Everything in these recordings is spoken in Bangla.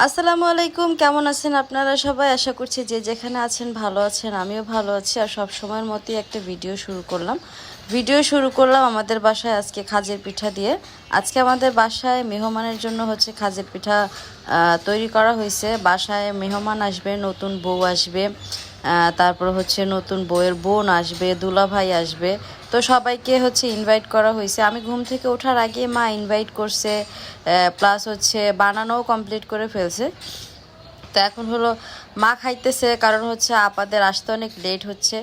আসসালামু আলাইকুম, কেমন আছেন আপনারা সবাই? আশা করছি যে যেখানে আছেন ভালো আছেন। আমিও ভালো আছি। আর সব সময়ের মতোই একটা ভিডিও শুরু করলাম আমাদের বাসায় আজকে খাজের পিঠা দিয়ে। আজকে আমাদের বাসায় মেহমানের জন্য হচ্ছে খাজের পিঠা তৈরি করা হয়েছে। বাসায় মেহমান আসবে, নতুন বউ আসবে, তারপর হচ্ছে নতুন বউয়ের বোন আসবে, দুলাভাই আসবে। তো সবাইকে হচ্ছে ইনভাইট করা হয়েছে। আমি ঘুম থেকে ওঠার আগে মা ইনভাইট করছে, প্লাস হচ্ছে বানানোও কমপ্লিট করে ফেলছে। তো এখন হলো মা খাইতেছে, কারণ হচ্ছে আপাদের আসতে অনেক লেট হচ্ছে।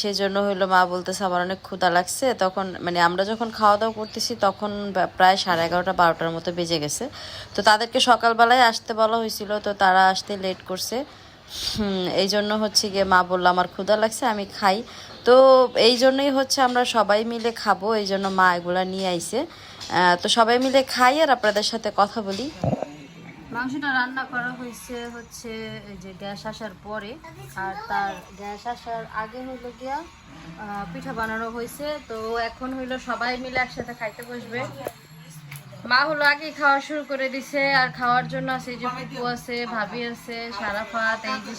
সেই জন্য হলো মা বলতেছে আমার অনেক ক্ষুধা লাগছে। তখন মানে আমরা যখন খাওয়া দাওয়া করতেছি তখন প্রায় 11:30-12টার মতো বেজে গেছে। তো তাদেরকে সকালবেলায় আসতে বলা হয়েছিল, তো তারা আসতে লেট করছে। এই জন্য হচ্ছে গিয়ে মা বললো আমার ক্ষুধা লাগছে, আমি খাই। তো এই জন্যই হচ্ছে আমরা সবাই মিলে খাবো, এই জন্য মা এগুলা নিয়ে আইছে। তো সবাই মিলে খাই আর আপনাদের সাথে কথা বলি। মাংসটা রান্না করা হয়েছে হচ্ছে এই যে গ্যাস আসার পরে, আর তার গ্যাস আসার আগে হইলো গিয়া পিঠা বানানো হয়েছে। তো এখন হইলো সবাই মিলে একসাথে খাইতে বসবে। মা হলো আগে খাওয়া শুরু করে দিছে, আর খাওয়ার জন্য আছে এই যে ফুপু আছে, ভাবি আছে, সারাফাত, এই যে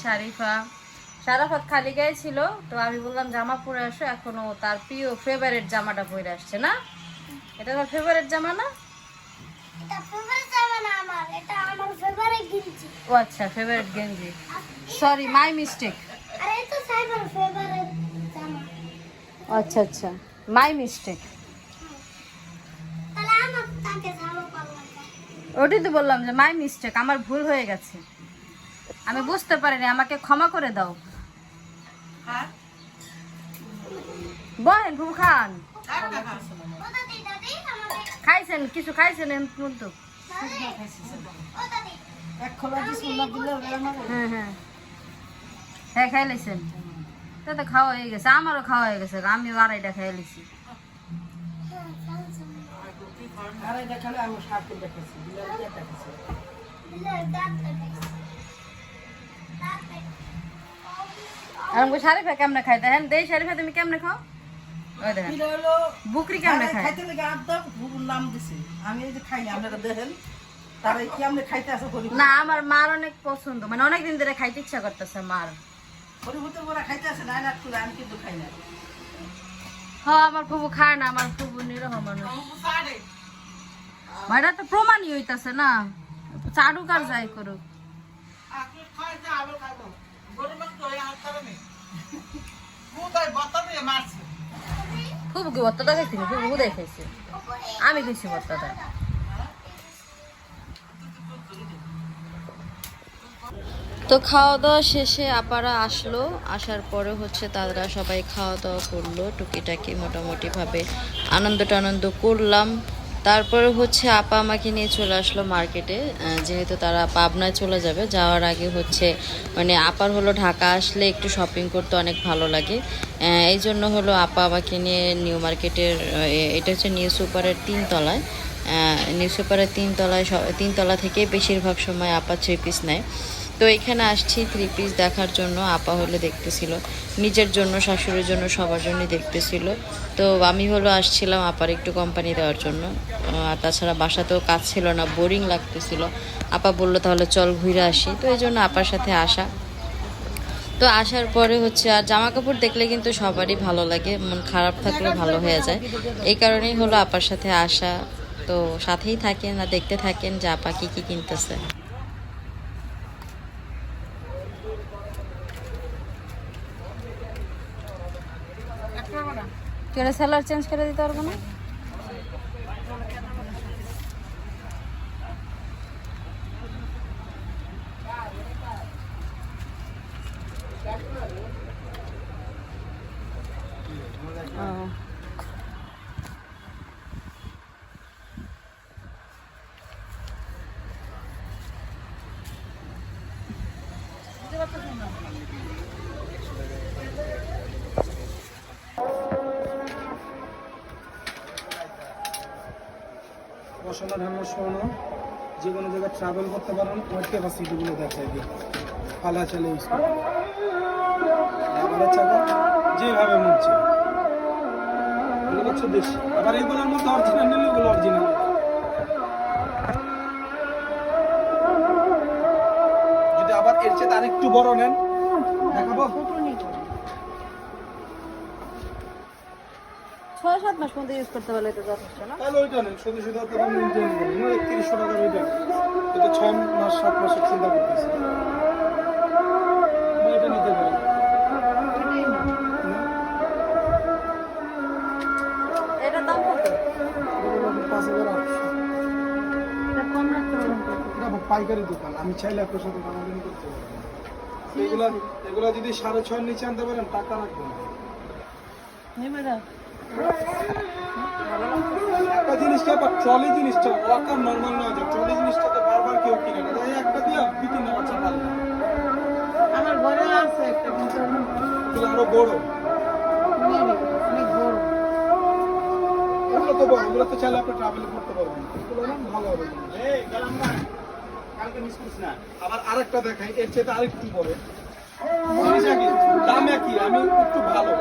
সারাফাত খালি গায়ে ছিল। তো আমি বললাম জামা পরে আসো, এখনো তার প্রিয় ফেভারিট জামাটা পরে আসছে না। এটা তোমার ফেভারিট জামা না? ও আচ্ছা, ফেভারিট গেঞ্জি। Sorry, my mistake. আচ্ছা আচ্ছা, মাই মিস্টেক। ওটাই তো বললাম যে মাই মিস্টেক, আমার ভুল হয়ে গেছে, আমি বুঝতে পারিনি, আমাকে ক্ষমা করে দাও। বলেন ফুফু খান, খাইছেন কিছু? খাইছেন কিন্তু? হ্যাঁ হ্যাঁ হ্যাঁ, খাই লাইছেন। তো খাওয়া হয়ে গেছে, আমারও খাওয়া হয়ে গেছে, আমিও 2.5টা খাই লাইছি। আর শারিফা কেমনে খাই দেখেন, দেই শারিফা তুমি কেমনে খাও? ওই দেখেন বুকরি কেমনে খায়। না, আমার মার অনেক পছন্দ, মানে অনেকদিন ধরে খাইতে ইচ্ছা করতেছে মার। হ্যাঁ, আমার ফুবু খায় না, আমার ফুবু নিরহ মানুষ। এটা তো প্রমাণই হইতাছে না, চাড়ুক আর যাই করুক। ফুবু কি ভর্তাটা খাইছি? ফুবু দেখাইছে, আমি খাইছি ভর্তাটা। তো খাওয়া দাওয়া শেষে আপারা আসলো, আসার পরে হচ্ছে তারা সবাই খাওয়া দাওয়া করলো, টুকিটাকি মোটামুটিভাবে আনন্দ করলাম। তারপরে হচ্ছে আপা আমাকে নিয়ে চলে আসলো মার্কেটে, যেহেতু তারা পাবনায় চলে যাবে। যাওয়ার আগে হচ্ছে মানে আপার হলো ঢাকা আসলে একটু শপিং করতে অনেক ভালো লাগে, এই জন্য হলো আপা আমাকে নিয়ে নিউ মার্কেটের, এটা হচ্ছে নিউ সুপারের 3তলায়। নিউ সুপারের 3তলা থেকে বেশিরভাগ সময় আপা 3 পিস নেয়। তো এখানে আসছি 3 পিস দেখার জন্য। আপা হলো দেখতেছিল, নিজের জন্য, শাশুড়ির জন্য, সবার জন্যই দেখতেছিল। তো আমি হলো আসছিলাম আপার একটু কোম্পানি দেওয়ার জন্য। আর তাছাড়া বাসাতেও কাজ ছিল না, বোরিং লাগতেছিল। আপা বললো তাহলে চল ঘুরে আসি, তো এই জন্য আপার সাথে আসা। তো আসার পরে হচ্ছে আর জামা কাপড় দেখলে কিন্তু সবারই ভালো লাগে, মন খারাপ থাকলে ভালো হয়ে যায়। এই কারণেই হলো আপার সাথে আসা। তো সাথেই থাকেন আর দেখতে থাকেন যে আপা কি কি কিনতেছে। কেড়ে সেলার চেঞ্জ করে দিতে পারবো না? অসাধারণ স্বর্ণ, যে কোনো জায়গায় ট্রাভেল করতে পারেন, ওর ক্যাপাসিটিগুলো দেখাই দিই। পালা চালে ইউজ করে চাকা যেভাবে মরছে এগুলো হচ্ছে দেশি। আবার এগুলোর মধ্যে অরিজিনাল নিলে এগুলো অরিজিনাল। এর চেয়ে আর একটু বড় নেন, দেখাবো। 6-7 মাস মধ্যে ইউজ করতে পারলে তো যথেষ্ট না? তাহলে ওইটা নেন, শুধু শুধু তো আমি নিতে নেব না, 3100 টাকার ওইটা, এটা 6 মাস 7 মাসের চিন্তা করতেছি, এটা নিতে পারেন। এটার দাম কত? 5800। এটা কম রাখতে পারবেন তো? এটা পাইকারি দোকান, আমি চাইলে আপনার সাথে দামাদামি করতে পারি। এগুলা যদি 6.5 নিচে আনতে পারেন টাকা রাখবেন। নেবে না? একটা জিনিসটা বা ট্রলি জিনিসটা ওয়াকার নর্মাল নয়, যে ট্রলি জিনিসটা তো বারবার কেউ কিনে না, এই একটা দিয়ে বিক্রি না আচ্ছা ভালো। আমার ঘরে আছে একটা, কিন্তু এগুলো আরো বড়, অনেক বড়। এগুলো তো বড়, এগুলো তো চাইলে আপনি ট্রাভেল করতে পারবেন, এগুলো না ভালো হবে। কালকে মিস করিস না। আবার আরেকটা দেখাই, এর চেয়ে আরেকটু বড়, জিনিস একই, দাম একই, আমি একটু ভালো।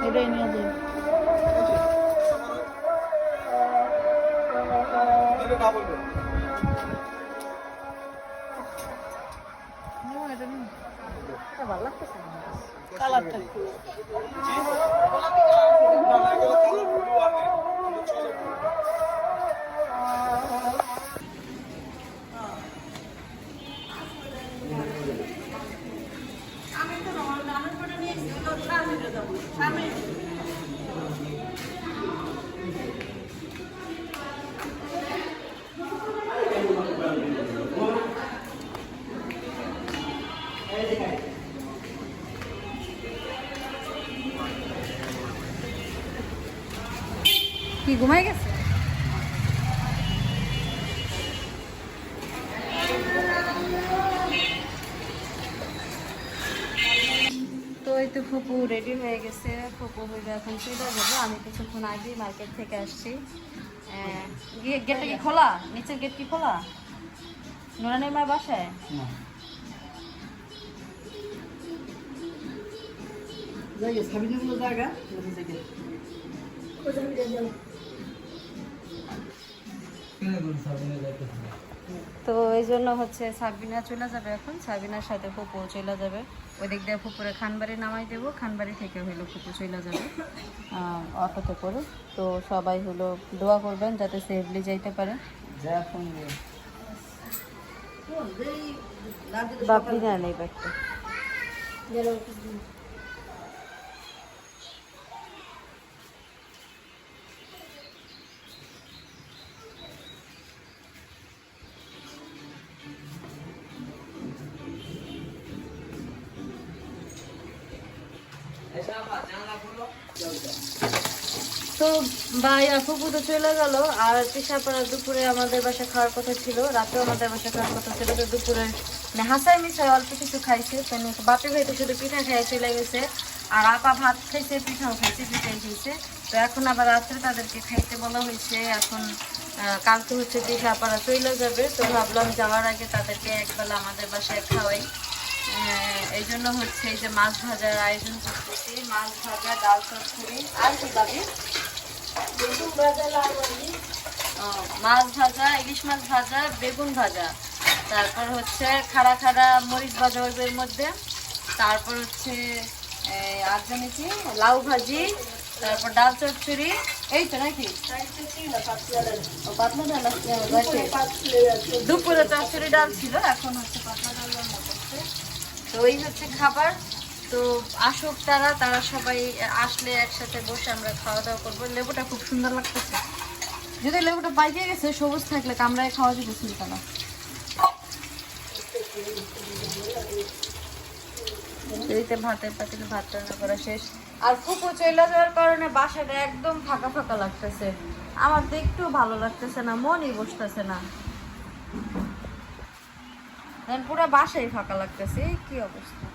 এটাই নিয়ে যাই। এটা না বলবেন। এটা ভালো লাগতেছে না কালারটা। কি ঘুমাই গেছে? তো এই তো ফুপু রেডি হয়ে গেছে, ফুপু হইলে এখন চলে যাবো। আমি কিছুক্ষণ আগেই মার্কেট থেকে আসছি। গেটটা কি খোলা? নিচের গেট কি খোলা? নুরানির মায়ের বাসায়? তো এই জন্য হচ্ছে সাবিনা চলে যাবে এখন, সাবিনার সাথে ফুপু চলে যাবে। ওই দিক দিয়ে ফুপুরে খানবাড়ি নামাই দেবো, খানবাড়ি থেকে হইলো ফুপু চলে যাবে অটোতে করে। তো সবাই হলো দোয়া করবেন যাতে সেফলি যাইতে পারে। বাপরি না নেই ব্যাগটা। তো ভাই ফুপু তো চলে গেল, আর পিসাপাড়া দুপুরে আমাদের বাসায় খাওয়ার কথা ছিল, রাতেও আমাদের বাসায় খাওয়ার কথা ছিল। তো দুপুরে হাসাই মিশাই অল্প কিছু খাইছে, বাপি ভাই তো শুধু পিঠা খেয়ে চলে গেছে, আর আপা ভাত খাইছে, পিঠাও খাইছে, পিঠাই খাইছে। তো এখন আবার রাত্রে তাদেরকে খাইতে বলা হয়েছে। এখন কালকে হচ্ছে পিসাপাড়া চলে যাবে, তো ভাবলাম যাওয়ার আগে তাদেরকে একবেলা আমাদের বাসায় খাওয়াই। এই জন্য হচ্ছে এই যে মাছ ভাজার আয়োজন করতেছি, মাছ ভাজা, ডাল চচ্চড়ি, আর কি দাবি মাছ ভাজা, ইলিশ মাছ ভাজা, বেগুন ভাজা, তারপর হচ্ছে খাড়া খাড়া মরিচ ভাজা ওইগুলোর মধ্যে, তারপর হচ্ছে আর জানি কি লাউ ভাজি, তারপর ডাল চচ্চড়ি, এই তো নাকি পাতলা ডাল দুপুরে চচ্চড়ি ডাল ছিল, এখন হচ্ছে পাতলা ডাল রান্না করছে। তো এই হচ্ছে খাবার। তো আসুক তারা সবাই আসলে একসাথে বসে আমরা খাওয়া দাওয়া করবো। লেবুটা খুব সুন্দর লাগতেছে, যদি লেবুটা পাইকে গেছে সবুজ থাকলে কামড়ায় খাওয়া যেতে চিন্তা না। ভাতের পাতিলে ভাত রান্না করা শেষ, আর ফুপু চলে যাওয়ার কারণে বাসাটা একদম ফাঁকা ফাঁকা লাগতেছে। আমার তো একটু ভালো লাগতেছে না, মনই বসতেছে না, পুরো বাসাই ফাঁকা লাগতেছে। কি অবস্থা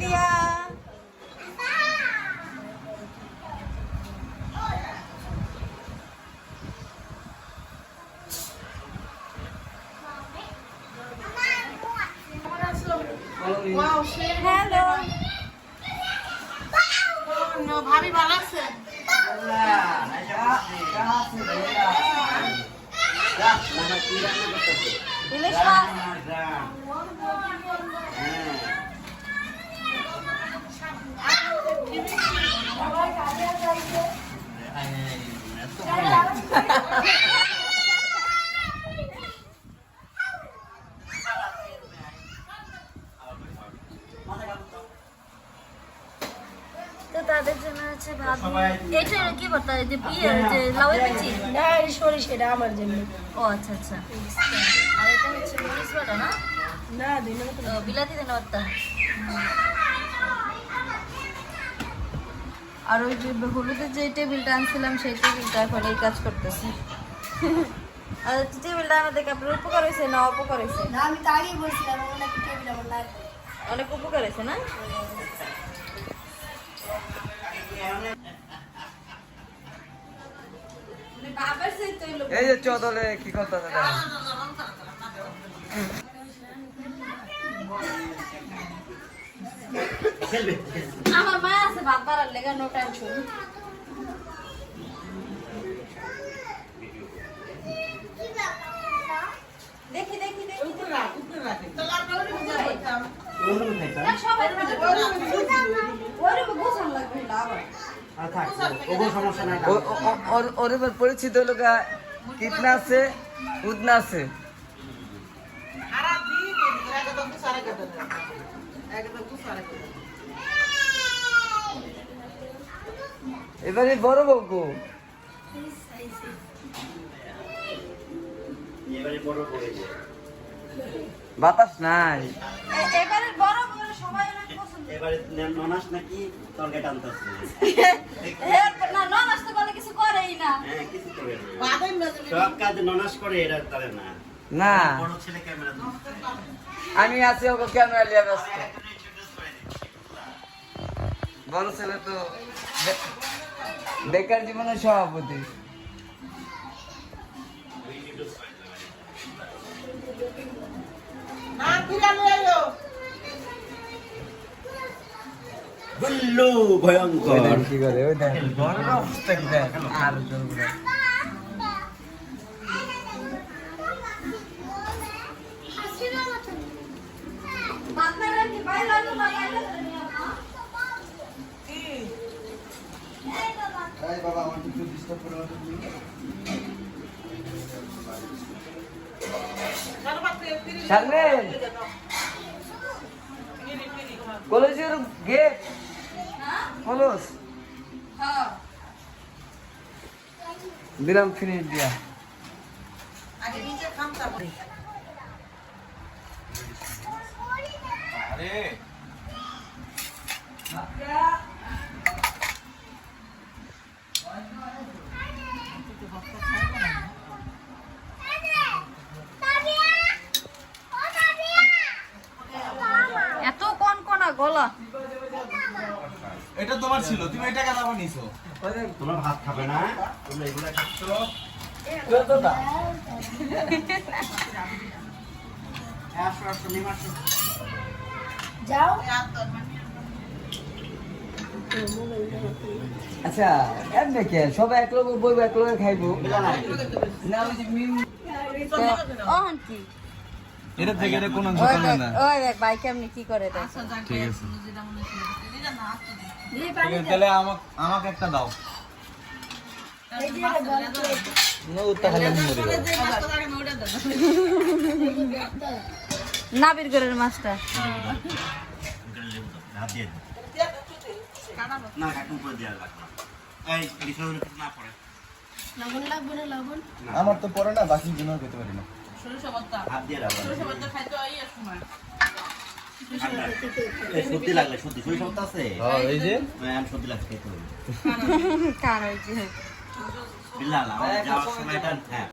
দিয়া হ্যালো ভাবি ভালো আছে? ইলিশ মাছ তো তাদের জন্য হচ্ছে ভাবি এটা কি বলতে যে বিয়ে যে লাউয়ের বিচি না এই সরিষা এটা আমার জন্য ও আচ্ছা আচ্ছা আর এটা হচ্ছে মরিচ বাটা না না দিন ও, বিলাতি দেন ওটা আর ওই যে হলুদের যে টেবিলটা আনছিলাম সেই টেবিলটা এখন এই কাজ করতেছে আর টেবিলটা আনা দেখে আপনার উপকার হয়েছে না অপকার হয়েছে না আমি তো আগেই বলছিলাম অনেক টেবিল আমার লাগবে অনেক উপকার হয়েছে না এই যে চদলে কি কথা আমার মা আছে ভাত বাড়ার লেগে নো টেনশন দেখি দেখি দেখি ওর এবার পরিচিত লোক কিতনা আছে উদনা আছে এবারে বড় বউ গো বাতাস নাই এবারে বড় বড় সবাই অনেক পছন্দ এবারে ননাস নাকি তরকারি টানতেছে না নন আসতে বলে কিছু করেই না হ্যাঁ কিছু করে না সব কাজ ননাস করে এটা তারে না না বড় ছেলে ক্যামেরা আমি আছি ওকে ক্যামেরা লিয়ে ব্যস্ত বড় ছেলে তো বেকার জীবনের সভাপতি গুল্লু ভয়ঙ্কর কি করে ওই দেখ বড় অবস্থা কি দেখ আর জোর করে বাচ্চারা কি বাইরে না বাইরে এই বাবা আমার কিছু ডিস্টার্ব করে না তুমি শারমিন কলেজের গেট কলস হ্যাঁ দিলাম ফিনিশ দিয়া এত কোন কোনা গলা এটা তোমার ছিল তুমি এটা কেন আবার নিছো তোমরা ভাত খাবে না তোমরা এগুলা খাচ্ছ কতটা আসো আসো নিয়ে আসো যাও আচ্ছা এমনি কে সবাই এক লোক বইব এক লোকে খাইবো না ওই যে মিম অহন কি এটা থেকে এটা কোন অংশ ওই করবে দেখ না ওই দেখ ভাই কেমনি কি করে দেখ ঠিক আছে তাহলে আমাকে একটা দাও নাবির গরের মাছটা ভাত দিয়ে দাও। না কাকুন করে দেওয়া লাগবে না। এই বিষয়গুলো কিছু না পড়ে লবণ লাগবে না লবণ আমার তো পরে না বাকি গুণ করতে পারি না ভাত দিয়ে দাও এই সর্দি লাগলে সর্দি শরীর সপ্তাহ আছে এই যে আমি সর্দি লাগছে খেতে হবে কার হয়েছে বিল্লাল আমার যাওয়ার সময় এটা হ্যাঁ